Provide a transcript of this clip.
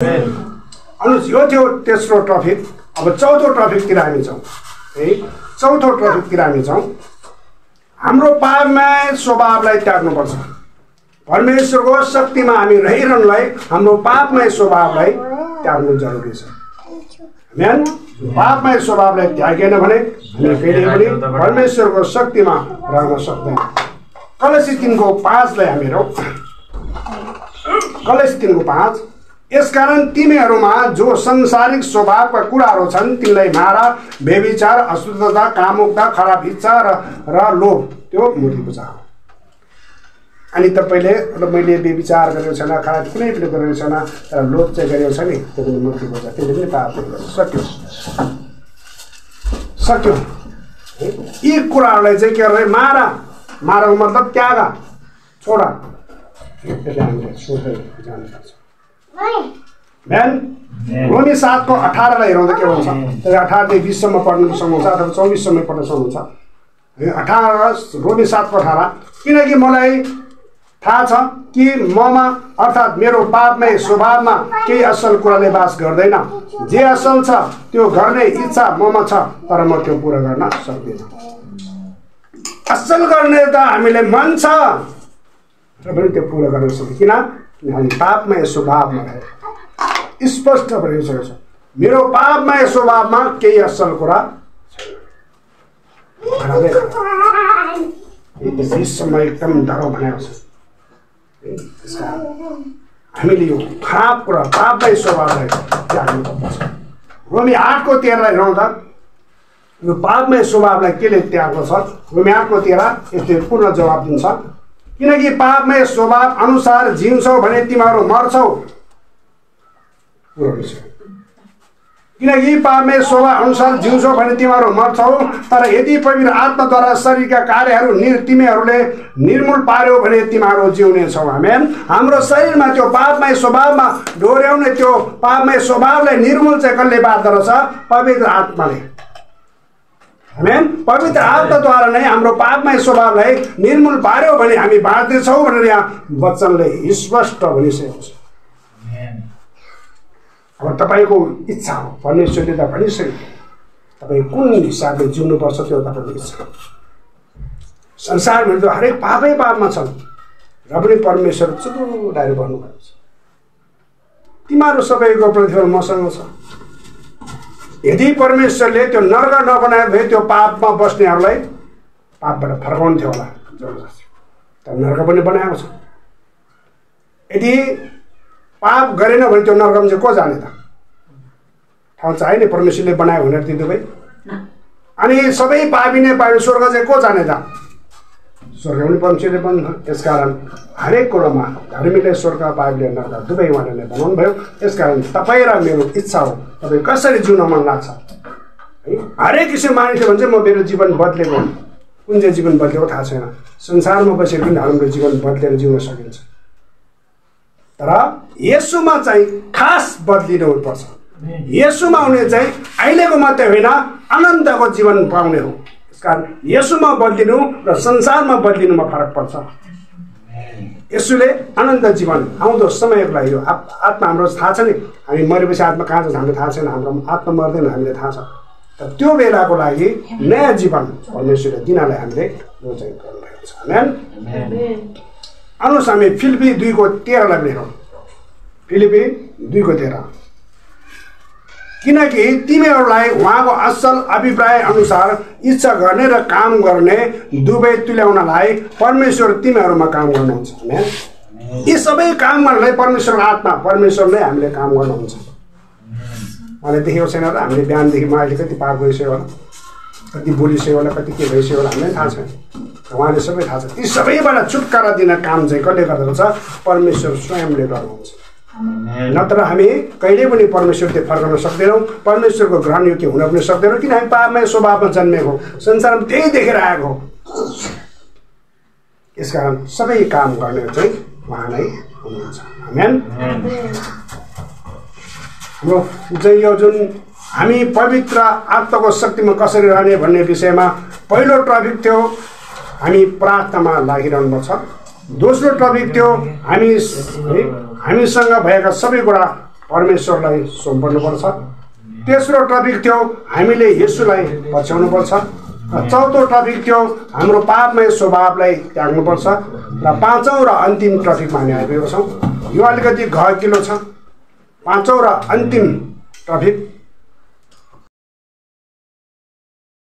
अनि यो थियो तेस्रो ट्रफिक। अब चौथो ट्रफिकतिर हामी जाउँ है। चौथो ट्रफिकतिर हामी जाउँ। हाम्रो पापमय स्वभावलाई त्याग्नुपर्छ। परमेश्वरको शक्तिमा हामी रहिरहनुलाई हाम्रो पापमय स्वभावलाई त्याग्नु जरुरी छ। आमेन। पापमय स्वभावलाई त्यागेन भने हामी कहिले पनि परमेश्वरको शक्तिमा रहन सक्दैन। कलसी 3:5 लाई हामी हेरौँ। कलसी 3:5 यसकारण तिमीहरूमा जो संसारिक स्वभावका कुराहरू छन् तिनलाई मारा, व्यभिचार, अशुद्धता, कामुकता, खराब इच्छा र लोभ त्यो मूर्ति पूजा हो। अनि तपाईँले मैले व्यभिचार गरेको छैन, खराब कुनै पनि गरेको छैन, तर लोभ चाहिँ गरेको छ नि, त्यो पनि मूर्ति पूजा, त्यसले पनि पाप सक्यो सक्यो। यी कुराहरूलाई चाहिँ के गर्दै माराको मतलब त्याग, छोडा। त्यसले हामीले सोधेर जानुपर्छ। रोमी 7:18 लाई हेरौँदा के भन्छ? 18 देखि 20 सम्म पढ्नु सक्नुहुन्छ अथवा 24 सम्म पढ्न सक्नुहुन्छ। 18 रोमी 7:18 किनकि मलाई थाहा छ कि ममा अर्थात् मेरो पापमय स्वभावमा केही असल कुराले वास गर्दैन। जे असल छ त्यो गर्ने इच्छा ममा छ, तर म त्यो पुरा गर्न सक्दिनँ। असल गर्ने त हामीले मन छ र पनि त्यो पुरा गर्न सक्दैन। किन? हामी पापमय स्वभावमा स्पष्ट भइसकेको छ। मेरो पापमय स्वभावमा केही असल कुरा विश्वमा एकदम डर भनेको छ। हामीले यो खराब कुरा पापमय स्वभावलाई त्याग्नुपर्छ। रोमी 8:13 लाई हेरौँदा यो पापमय स्वभावलाई केले त्याग्नु छ? रोमी 8:13 यसले पूर्ण जवाब दिन्छ। किनकि पापमय स्वभाव अनुसार जिउँछौ भने तिमीहरू मर्छौ। किनकि पापमय स्वभाव अनुसार जिउँछौ भने तिमीहरू मर्छौ, तर यदि पवित्र आत्माद्वारा शरीरका कार्यहरू तिमीहरूले निर्मूल पार्यो भने तिमीहरू जिउने छौ। आमेन। हाम्रो शरीरमा त्यो पापमय स्वभावमा डोर्याउने त्यो पापमय स्वभावलाई निर्मूल चाहिँ कसले बाध्य रहेछ? पवित्र आत्माले। आमेन। पवित्र आत्माद्वारा नै हाम्रो पापमय स्वभावलाई निर्मूल पार्यो भने हामी बाँच्नेछौँ भनेर यहाँ वचनले स्पष्ट भनिसकेको छ। अब तपाईँको इच्छा हो, परमेश्वरले त भनिसक्यो तपाईँ कुन हिसाबले जिउनुपर्छ त्यो तपाईँको इच्छा हो। संसारभरि त हरेक पापमा छन् र पनि परमेश्वर चुडाएर भन्नुभएको छ तिमीहरू सबैको प्रतिफल मसँग छ। यदि परमेश्वरले त्यो नर्क नबनाए भए त्यो पापमा बस्नेहरूलाई पापबाट फर्काउँथ्यो होला, तर नर्क पनि बनाएको छ। यदि पाप गरेन भने त्यो नर्कमा चाहिँ को जाने त? ठाउँ चाहिँ नि परमेश्वरले बनायो भनेर ती दुवै। अनि सबै पापी नै पापी, स्वर्ग चाहिँ को जाने त? स्वर्ग पनि परमेश्वरले बनाउनु। यसकारण हरेक कुरोमा धर्मीले स्वर्ग, पापीले नर्क दुवै उहाँले बनाउनु भयो। यसकारण तपाईँ र मेरो इच्छा हो तपाईँ कसरी जिउन मन लाग्छ है। हरेक किसिम मानिस भने चाहिँ म मेरो जीवन बदलेको हो। कुन चाहिँ जीवन बदलेको थाहा छैन। संसारमा बसेर पनि हाम्रो जीवन बदलेर जिउन सकिन्छ, तर येशूमा चाहिँ खास बदलिनुपर्छ। येशूमा हुने चाहिँ अहिलेको मात्रै होइन, अनन्तको जीवन पाउने हो। यसकारण येशूमा बदलिनु र संसारमा बदलिनुमा फरक पर्छ। येशूले अनन्त जीवन आउँदो समयको लागि यो आत्मा हाम्रो थाहा छ नि, हामी मरेपछि आत्मा कहाँ जान्छ हामीलाई थाहा छैन, हाम्रो आत्मा मर्दैन हामीलाई थाहा छ। तर त्यो बेलाको लागि नयाँ जीवन परमेश्वरले दिनलाई हामीले योजना गर्नुभएको छ। आमेन। आउनुहोस् हामी फिलिपी 2:13 लाई पनि हेरौँ। फिलिपी 2:13 किनकि तिमीहरूलाई उहाँको असल अभिप्राय अनुसार इच्छा गर्ने र काम गर्ने दुवै तुल्याउनलाई परमेश्वर तिमीहरूमा काम गर्नुहुन्छ। आमेन। यी सबै काम गर्नलाई परमेश्वरको आत्मा, परमेश्वरले हामीले काम गर्नुहुन्छ। मलाई देखेको छैन र हामीले बिहानदेखि अहिले कति पार गरिसक्यो होला, कति बोलिसक्यो होला, कति के भइसक्यो होला, हामीलाई थाहा छैन। उहाँले सबै थाहा छ। ती सबैबाट छुटकारा दिन काम चाहिँ कसले गर्दछ? परमेश्वर स्वयंले गर्नुहुन्छ। नत्र हामी कहिले पनि परमेश्वरले फर्कन सक्दैनौँ, परमेश्वरको ग्रहण योग्य हुन पनि सक्दैनौँ। किन हामी पापमय स्वभावमा जन्मेको, संसारमा त्यही देखेर आएको हो। यसकारण सबै काम गर्ने चाहिँ उहाँ नै हुनुहुन्छ। आमेन। हाम्रो चाहिँ यो जुन हामी पवित्र आत्माको शक्तिमा कसरी रहने भन्ने विषयमा पहिलो टपिक थियो हामी प्रार्थनामा लागिरहनु छ। दोस्रो टपिक थियो हामीसँग भएका सबै कुरा परमेश्वरलाई सुम्पर्नुपर्छ। तेस्रो टपिक थियो हामीले येशूलाई पछ्याउनुपर्छ। र चौथो टपिक थियो हाम्रो पापमय स्वभावलाई त्याग्नुपर्छ। र पाँचौँ र अन्तिम टपिकमा हामी आइपुगेका छौँ। यो अलिकति गहकिलो छ। पाँचौँ र अन्तिम टपिक